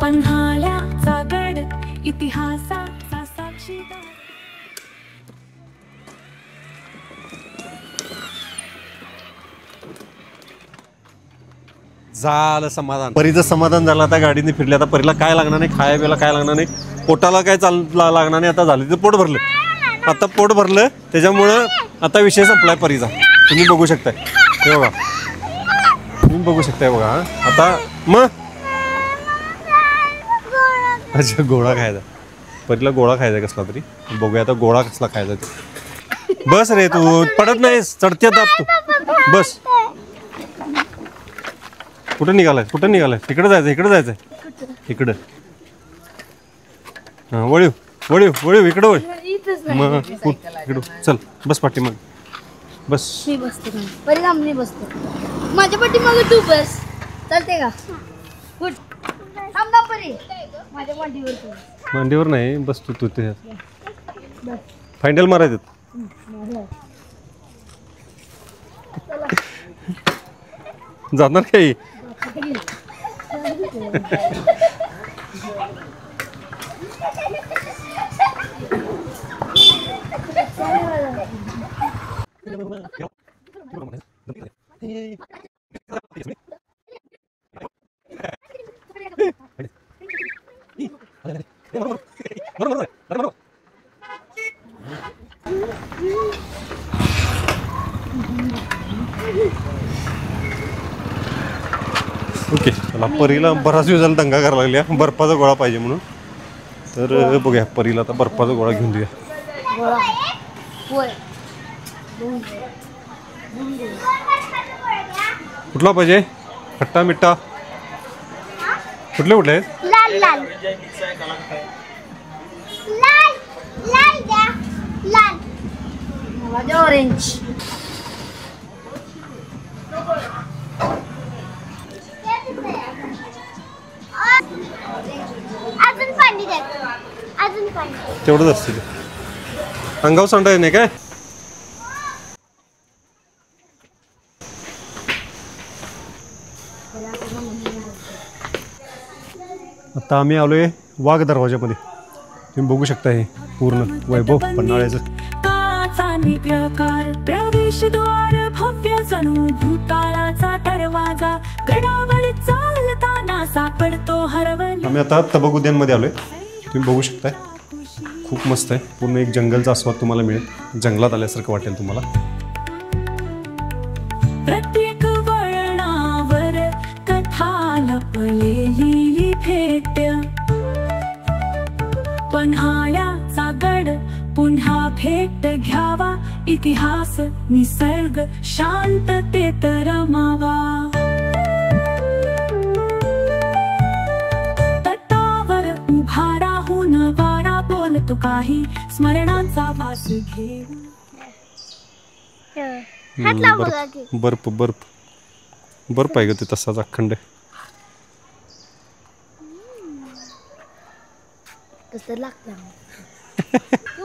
पन्हाळ्याचा गड इतिहासाचा साक्षीदार. झालं समाधान. परीचं समाधान झालं. आता गाडीने फिरले. आता परीला काय लागणार नाही, खाया बिला काय लागणार नाही, पोटाला काय लागणार नाही. आता झालं तिचं पोट भरलं. आता पोट भरलं त्याच्यामुळं आता विषय संपलाय परीचा. तुम्ही बघू शकताय हे बघा, तुम्ही बघू शकताय बघा. आता मग अच्छा गोळा खायचा. परीला गोळा खायचा कसला तरी. बघूया आता गोळा कसला खायचा ते. बस रे तू पडत नाहीस, चढते दाब तू. बस. कुठं निघालाय, कुठं निघालाय? इकडं जायचं, इकडं जायचंय, इकडं. हां वळीव वळीव वळीव इकडं वळ. मग इकडं चल बस पाठी मग बस. मी बसते परिणाम बसतो माझ्या पाठी मग तू बस. चालते का? गुड. थांबा परी माझ्या मांडीवर. मांडीवर नाही बस तू. तू ते फायनल मारायचं. जाणार काही ओके. चला परीला बराच वेळ झाला दंगा करायला लागल्या बर्फाचा गोळा पाहिजे म्हणून. तर बघूया परीला आता बर्फाचा गोळा घेऊन देऊया. कुठला पाहिजे? खट्टा मिठ्ठा कुठले कुठले आहेत? लाल लाल लाल लाल द्या. लाल मला द्या ऑरेंज. अजून पाणी द्या. अजून पाणी तेवढंच असते. अंगावर सांडाय नाही काय? आता आम्ही आलोय वाघ दरवाजामध्ये. तुम्ही बघू शकता हे पूर्ण वैभव पन्हाळ्याचं. प्रवेशद्वार भव्य जणू भूताळाचा दरवाजा. गडावर चालताना सापडतो हरवला. आम्ही आता तबक उद्यानमध्ये आलोय. तुम्ही बघू शकताय खूप मस्त आहे. पूर्ण एक जंगलचा आस्वाद तुम्हाला मिळेल. जंगलात आल्यासारखं वाटेल तुम्हाला. प्रत्येक वळणावर कथा लपलेली भेट. पन्हाळ्याचा गड पुन्हा भेट घ्यावा. इतिहास निसर्ग शांततेत रमावा. तटावर उभा राहून वारा बोलतो काही स्मरणांचा वास घेऊन. बर्फ बर्फ बर्फ आहे ग ते तसाच अखंड.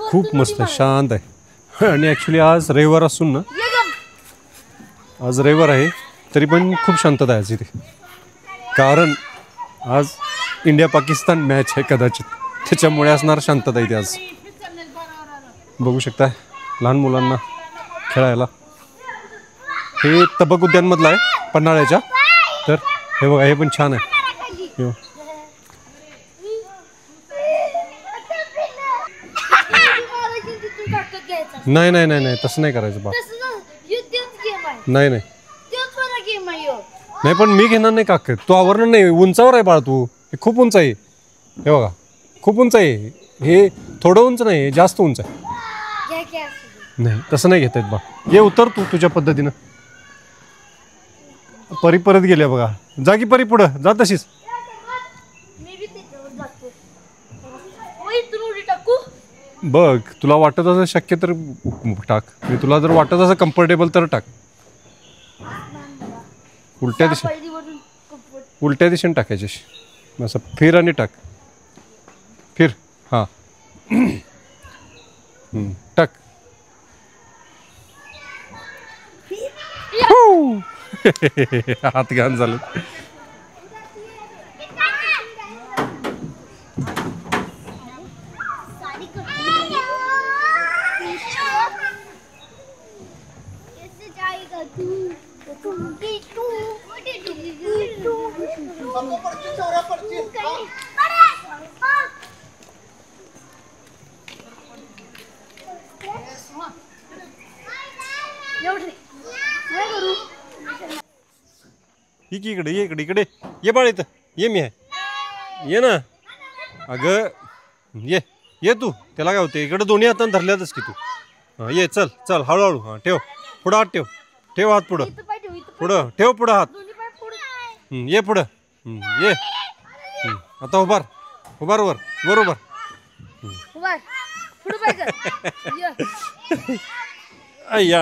खूप मस्त शांत आहे. आणि ॲक्च्युली आज रविवार असून ना, आज रविवार आहे तरी पण खूप शांतता आहे इथे. कारण आज इंडिया पाकिस्तान मॅच आहे कदाचित, त्याच्यामुळे असणार शांतता इथे आज. बघू शकता लहान मुलांना खेळायला. हे तबक उद्यानमधलं आहे पन्हाळ्याच्या. तर हे बघा हे पण छान आहे. नाही नाही नाही नाही तसं नाही करायचं बा. नाही नाही नाही पण मी घेणार नाही काका. तू आवरणार नाही. उंचावर आहे बाळा तू. हे खूप उंच आहे. हे बघा खूप उंच आहे. हे थोडं उंच नाही जास्त उंच आहे. नाही तसं नाही घेता येत बा. ये उतर तू तुझ्या पद्धतीनं. परी परत गेल्या बघा. जागी परी पुढं जा तशीच. बघ तुला वाटत असं शक्य तर टाक. तुला जर वाटत असं कम्फर्टेबल तर टाक. उलट्या दिशेने टाकायची. असं फिर आणि टाक. फिर हां टाक. हात घाण झालं. इकडे ये इकडे इकडे ये बाळ इथं ये मी आहे ये ना अगं ये ये तू त्याला काय होते इकडे दोन्ही हातानं धरल्यातच की तू हां ये चल चल हळूहळू हां ठेव पुढं हात ठेव ठेव हात पुढं पुढं ठेव पुढं हात ये पुढं ये आता उभार उभार वर बरोबर अय्या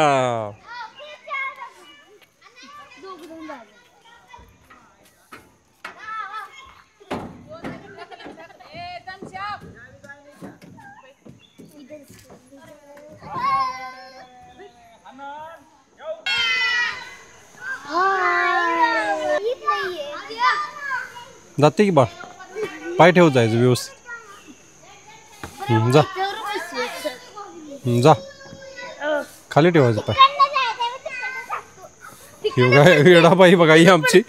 जाते की बाळ पाय ठेव जायचं व्यवस्थित जा जा खाली ठेवायचं पाय काय वेडा बाई बघा ही आमची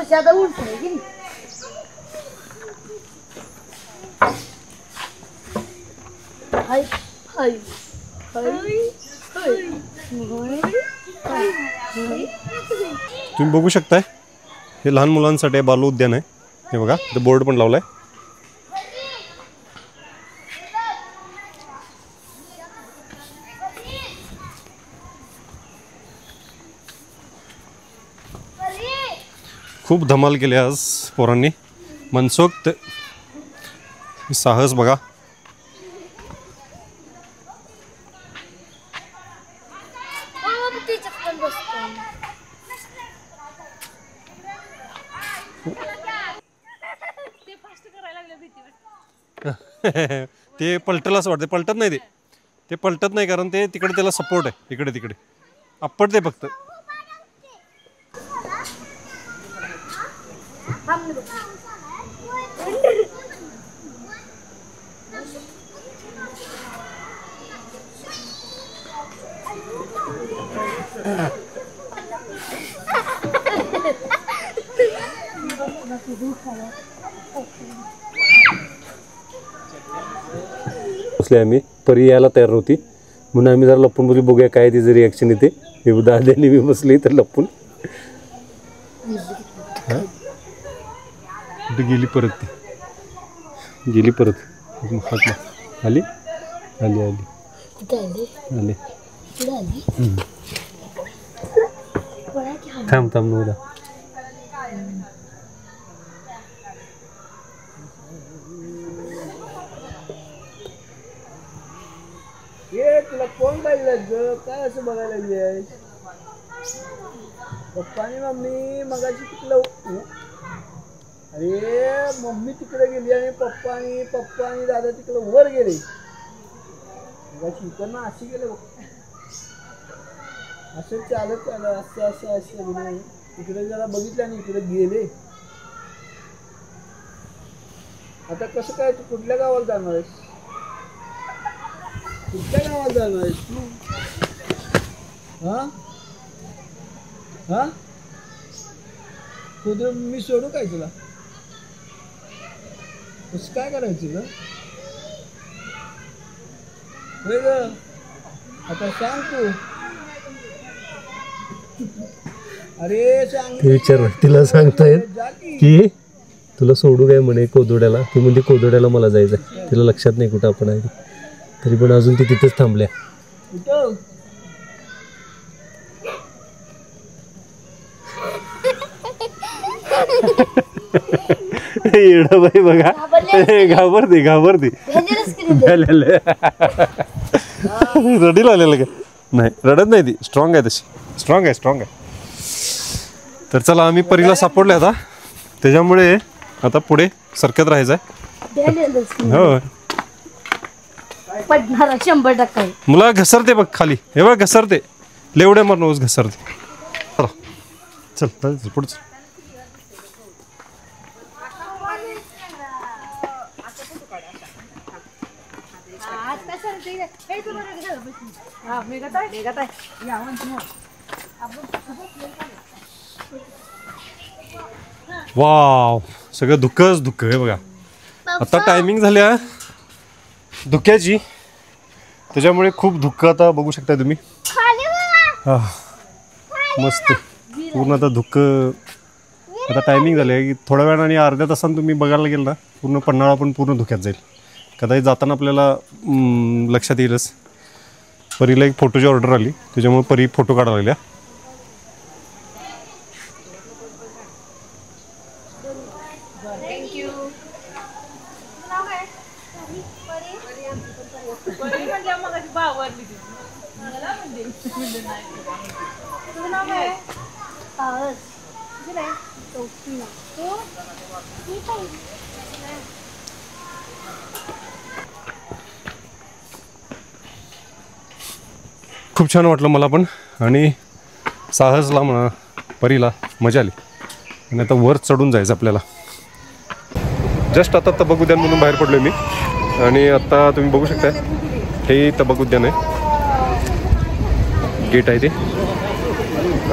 ज्यादा उल्टा है कि नहीं? हाय हाय हाय हाय तुम्ही बघू शकताय हे लहान मुलांसाठी बालू उद्यान आहे हे बघा इथे बोर्ड पण लावलाय खूप धमाल केली आज पोरांनी मनसोक्त साहस बघा ते पलटलं असं वाटतं पलटत नाही ते पलटत नाही कारण ते तिकडे त्याला सपोर्ट आहे इकडे तिकडे आपटते फक्त बसले आम्ही परी यायला तयार नव्हती म्हणून आम्ही जरा लपून बसली बघूया काय तिचं रिॲक्शन येते हे दादाने मी बसली तर लपून कुठे गेली परत ती गेली परत आली आली आली आली थांब थांब नव्हता तुला कोण पाहिजे काय असं बघायला लागली पप्पा आणि मम्मी मगाशी तिकडं अरे मम्मी तिकडे गेली आणि पप्पा आणि दादा तिकडे वर गेले मगाशी इकडनं अशी गेले असं चालत आलं असं इकडे जरा बघितलं आणि इकडे गेले आता कसं काय तू कुठल्या गावाला जाणार आहेस कुठल्या गावात जाणार आहेस तू हा तुझं मी सोडू काय तुला कसं काय करायचं ग होय ग आता सांग तू अरे सांग विचार तिला सांगतायत की तुला सोडू काय म्हणे कोदोड्याला ती म्हणजे कोदोड्याला मला जायचं तिला लक्षात नाही कुठं आपण आहे तरी पण अजून ती तिथेच थांबल्या कुठं येडाबाई बघा घाबरते रडीला आलेलं का नाही रडत नाही ती स्ट्रॉंग आहे तशी स्ट्रॉंग आहे तर चला आम्ही परीला सापडले आता, त्याच्यामुळे आता पुढे सरकत राहायचंय. हो पडणार 100%. मुला घसरते बघ खाली, हे बघ घसरते, लेवड्या मारनोस घसरते. चला चल पुढचं. वाव, सगळं धुकंच धुक आहे बघा. आता टायमिंग झाल्या धुक्याची, त्याच्यामुळे खूप धुकं आता बघू शकता तुम्ही. हा मस्त पूर्ण आता धुकं. आता टायमिंग झाले की थोड्या वेळाने अर्ध्या तासानं तुम्ही बघायला गेलं ना पूर्ण पन्हाळा पण पूर्ण धुक्यात जाईल. कदाचित जाताना आपल्याला लक्षात येईलच. परीला एक फोटोची ऑर्डर आली, त्याच्यामुळे परी फोटो काढायला लागल्या. खूप छान वाटलं मला पण, आणि साहसला म्हणा परीला मजा आली. आणि आता वर चढून जायचं आपल्याला. जस्ट आता तबक उद्यान म्हणून बाहेर पडलो मी, आणि आता तुम्ही बघू शकता हे तबक उद्यान आहे, गेट आहे ते.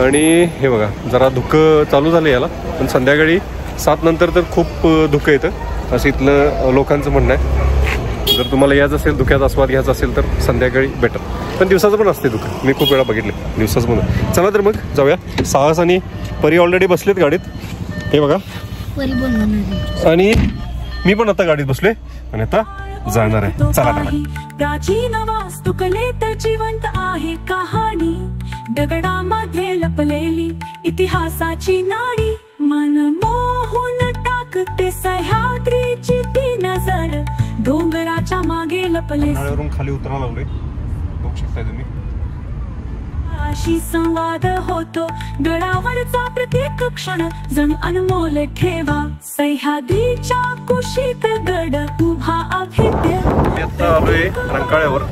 आणि हे बघा जरा धुकं चालू झालं याला, पण संध्याकाळी 7 नंतर तर खूप धुकं येतं असं इथलं लोकांचं म्हणणं आहे. जर तुम्हाला यायचं असेल, धुक्याचा आस्वाद घ्यायचा असेल तर संध्याकाळी बेटर, पण दिवसाचं पण असते धुकं. मी खूप वेळा बघितले दिवसाचं म्हणून. चला तर मग जाऊया. साहस आणि परी ऑलरेडी बसलेत गाडीत, हे बघा. आणि मी पण आता गाडीत बसलोय आणि आता जाणार आहे. चला तर. प्राचीन वास्तुकलेत जिवंत आहे कहाणी, दगडामध्ये लपलेली इतिहासाची नाडी. मन मोहून टाकते सह्याद्रीची ती नजर, डोंगराच्या मागे लपले. खाली उतरायला लागलोय, बघू शकता तुम्ही. अशी संवाद होतो गडावरचा प्रत्येक क्षण, जण अनमोल ठेवा सह्याद्रीच्या कुशीत गड उभा अभेद्य. आता आलोय रंकाळ्यावर.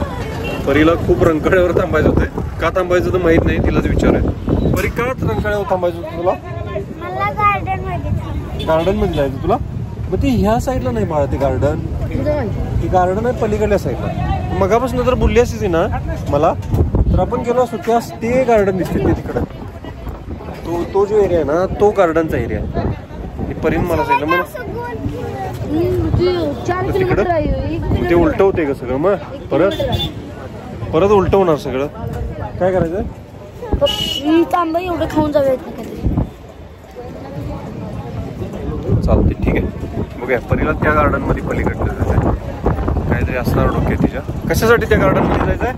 परीला खूप रंकाळ्यावर थांबायचं होतं. का थांबायचं तर माहित नाही, तिलाच विचारायचं. परी का रंकाळ्यावर थांबायचं होतं तुला? गार्डन मध्ये जायचं तुला. मग ती ह्या साईडला नाही बाळा, ते गार्डन, ती गार्डन आहे पलीकडल्या साईडला. मगापासून जर बोलली असती ना मला तर आपण गेलो असतो. त्या ते गार्डन दिसते ते तिकडं, तो जो एरिया आहे ना तो गार्डनचा एरिया आहे. परीन मला सांगितलं मग तिकडं ते उलट होते का सगळं, मग परत उलट होणार सगळं. काय करायचं? तांबा एवढं खाऊन जाऊयात. चालते ठीक आहे. बघूया परीला त्या गार्डन मध्ये पलीकडे जायचं काहीतरी असणार डोक्यात तिच्या. कशासाठी त्या गार्डन मध्ये जायचंय?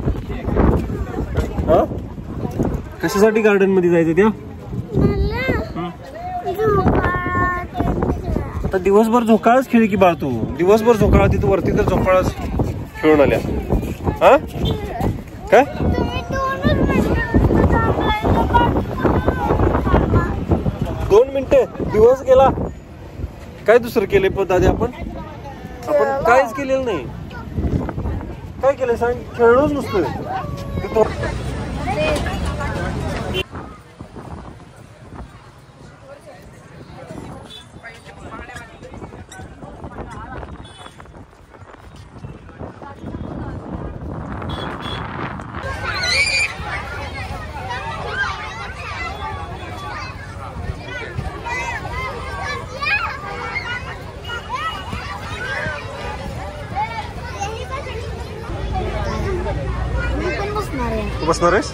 हा कशासाठी गार्डन मध्ये जायचं त्या? आता दिवसभर झोकाळच खेळ की बाळ तू. दिवसभर झोकाळा तिथं वरती तर झोकाळच खेळून आल्या. हा काय 2 मिनिटं दिवस गेला. काय दुसरं केलंय पण दादा? आपण काहीच केलेलं नाही. काय केलंय सांग? खेळलोच नुसतं. तू बसणार आहेस?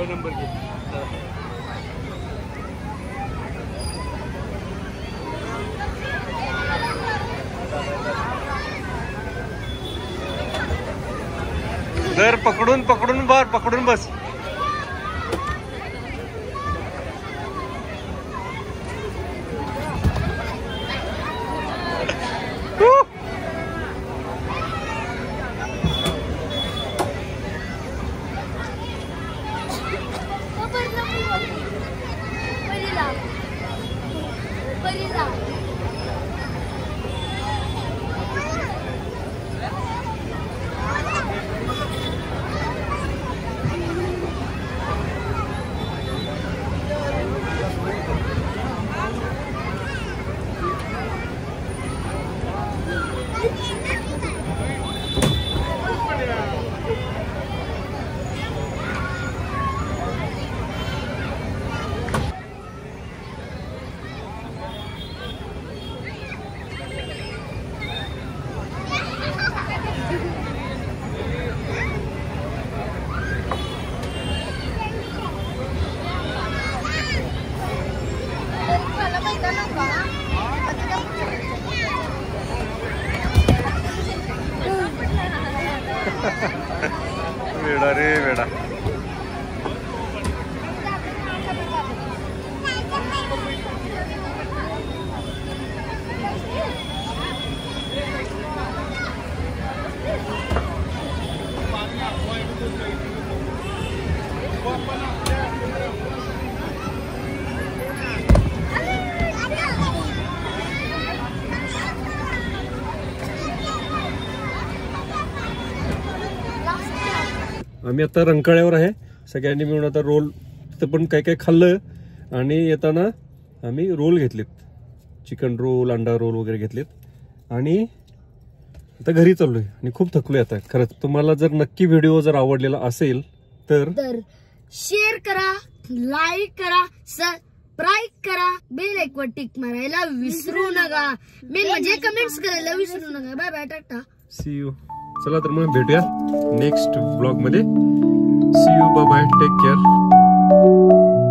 नंबर घे. जर पकडून पकडून बर पकडून बस. वेडा रे वेडा. आम्ही आता रंकाळ्यावर आहे. सगळ्यांनी मिळून आता रोल तिथं पण काय काय खाल्लं आणि येताना आम्ही रोल घेतलेत. चिकन रोल, अंडा रोल वगैरे घेतलेत आणि आता घरी चाललोय आणि खूप थकलोय आता. खरंच तुम्हाला जर नक्की व्हिडिओ जर आवडलेला असेल तर शेअर करा, लाईक करा, सबस्क्राईब करा, बेल आयकॉन टिक मारायला विसरू नका. मेन म्हणजे कमेंट्स करायला विसरू नका. Bye bye, tata, see you. चला तर मग भेटूया नेक्स्ट ब्लॉग मध्ये. See you, bye bye, take care.